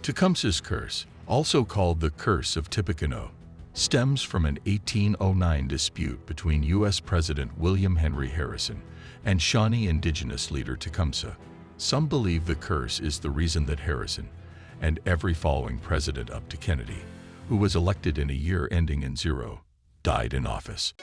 Tecumseh's curse, also called the Curse of Tippecanoe, stems from an 1809 dispute between U.S. President William Henry Harrison and Shawnee indigenous leader Tecumseh. Some believe the curse is the reason that Harrison, and every following president up to Kennedy, who was elected in a year ending in 0, died in office.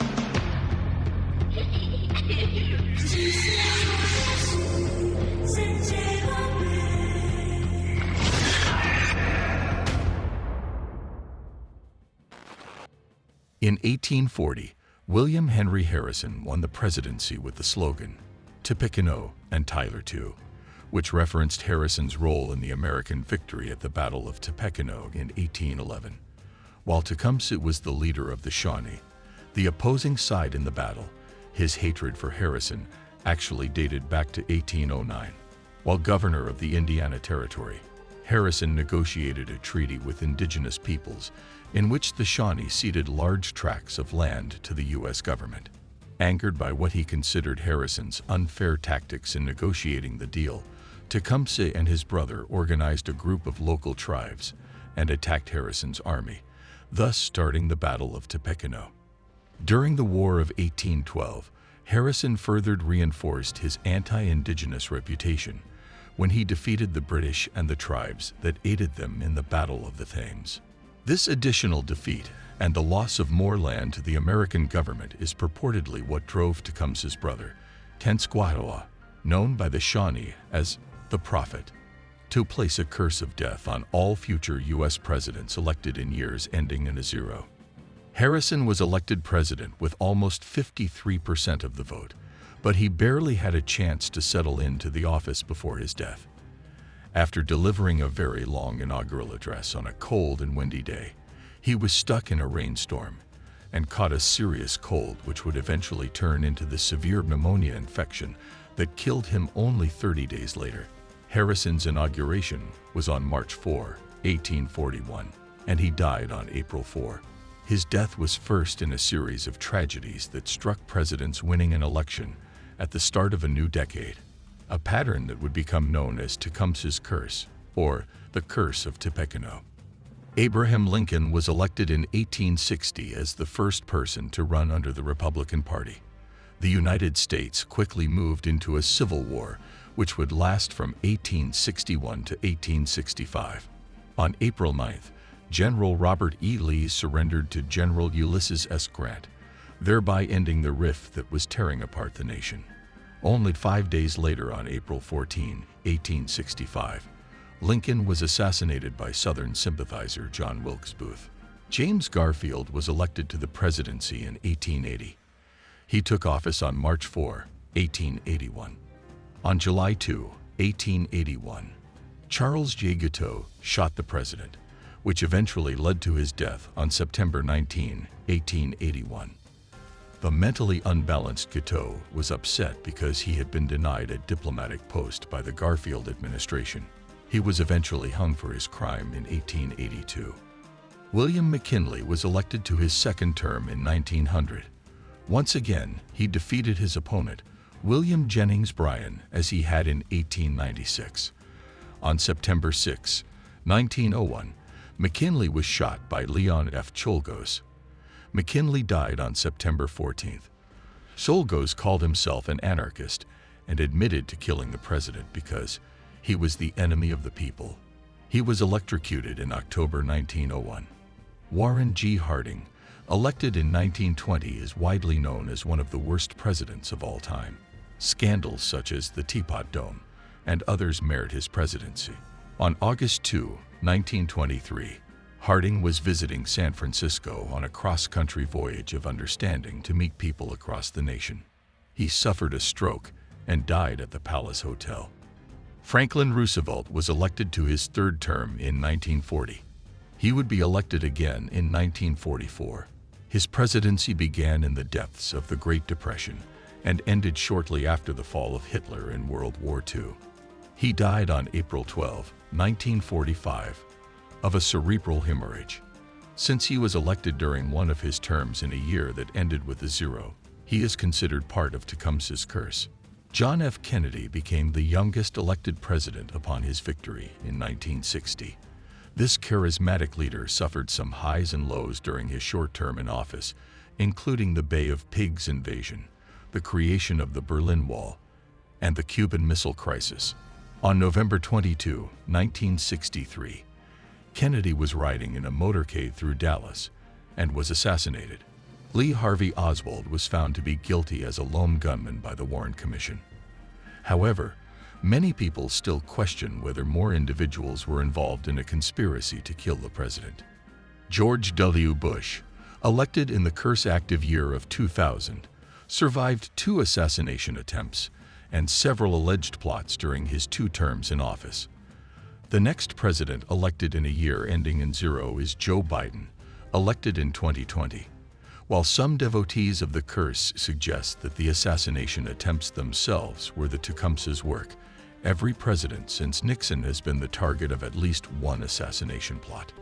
In 1840, William Henry Harrison won the presidency with the slogan, "Tippecanoe and Tyler too," which referenced Harrison's role in the American victory at the Battle of Tippecanoe in 1811. While Tecumseh was the leader of the Shawnee, the opposing side in the battle, his hatred for Harrison actually dated back to 1809. While governor of the Indiana Territory, Harrison negotiated a treaty with indigenous peoples in which the Shawnee ceded large tracts of land to the U.S. government. Angered by what he considered Harrison's unfair tactics in negotiating the deal, Tecumseh and his brother organized a group of local tribes and attacked Harrison's army, thus starting the Battle of Tippecanoe. During the War of 1812, Harrison further reinforced his anti-indigenous reputation when he defeated the British and the tribes that aided them in the Battle of the Thames. This additional defeat and the loss of more land to the American government is purportedly what drove Tecumseh's brother, Tenskwatawa, known by the Shawnee as the Prophet, to place a curse of death on all future U.S. presidents elected in years ending in a 0. Harrison was elected president with almost 53% of the vote, but he barely had a chance to settle into the office before his death. After delivering a very long inaugural address on a cold and windy day, he was stuck in a rainstorm and caught a serious cold which would eventually turn into the severe pneumonia infection that killed him only 30 days later. Harrison's inauguration was on March 4, 1841, and he died on April 4. His death was first in a series of tragedies that struck presidents winning an election at the start of a new decade, a pattern that would become known as Tecumseh's Curse, or the Curse of Tippecanoe. Abraham Lincoln was elected in 1860 as the first person to run under the Republican Party. The United States quickly moved into a civil war, which would last from 1861 to 1865. On April 9th, General Robert E. Lee surrendered to General Ulysses S. Grant, thereby ending the rift that was tearing apart the nation. Only 5 days later, on April 14, 1865, Lincoln was assassinated by Southern sympathizer John Wilkes Booth. James Garfield was elected to the presidency in 1880. He took office on March 4, 1881. On July 2, 1881, Charles J. Guiteau shot the president, which eventually led to his death on September 19, 1881. The mentally unbalanced Guiteau was upset because he had been denied a diplomatic post by the Garfield administration. He was eventually hung for his crime in 1882. William McKinley was elected to his second term in 1900. Once again, he defeated his opponent, William Jennings Bryan, as he had in 1896. On September 6, 1901, McKinley was shot by Leon F. Czolgosz. McKinley died on September 14th. Czolgosz called himself an anarchist and admitted to killing the president because he was the enemy of the people. He was electrocuted in October 1901. Warren G. Harding, elected in 1920, is widely known as one of the worst presidents of all time. Scandals such as the Teapot Dome and others marred his presidency. On August 2, 1923, Harding was visiting San Francisco on a cross-country voyage of understanding to meet people across the nation. He suffered a stroke and died at the Palace Hotel. Franklin Roosevelt was elected to his third term in 1940. He would be elected again in 1944. His presidency began in the depths of the Great Depression and ended shortly after the fall of Hitler in World War II. He died on April 12, 1945, of a cerebral hemorrhage. Since he was elected during one of his terms in a year that ended with a 0, he is considered part of Tecumseh's curse. John F. Kennedy became the youngest elected president upon his victory in 1960. This charismatic leader suffered some highs and lows during his short term in office, including the Bay of Pigs invasion, the creation of the Berlin Wall, and the Cuban Missile Crisis. On November 22, 1963, Kennedy was riding in a motorcade through Dallas and was assassinated. Lee Harvey Oswald was found to be guilty as a lone gunman by the Warren Commission. However, many people still question whether more individuals were involved in a conspiracy to kill the president. George W. Bush, elected in the Curse active year of 2000, survived 2 assassination attempts and several alleged plots during his 2 terms in office. The next president elected in a year ending in 0 is Joe Biden, elected in 2020. While some devotees of the curse suggest that the assassination attempts themselves were the Tecumseh's work, every president since Nixon has been the target of at least one assassination plot.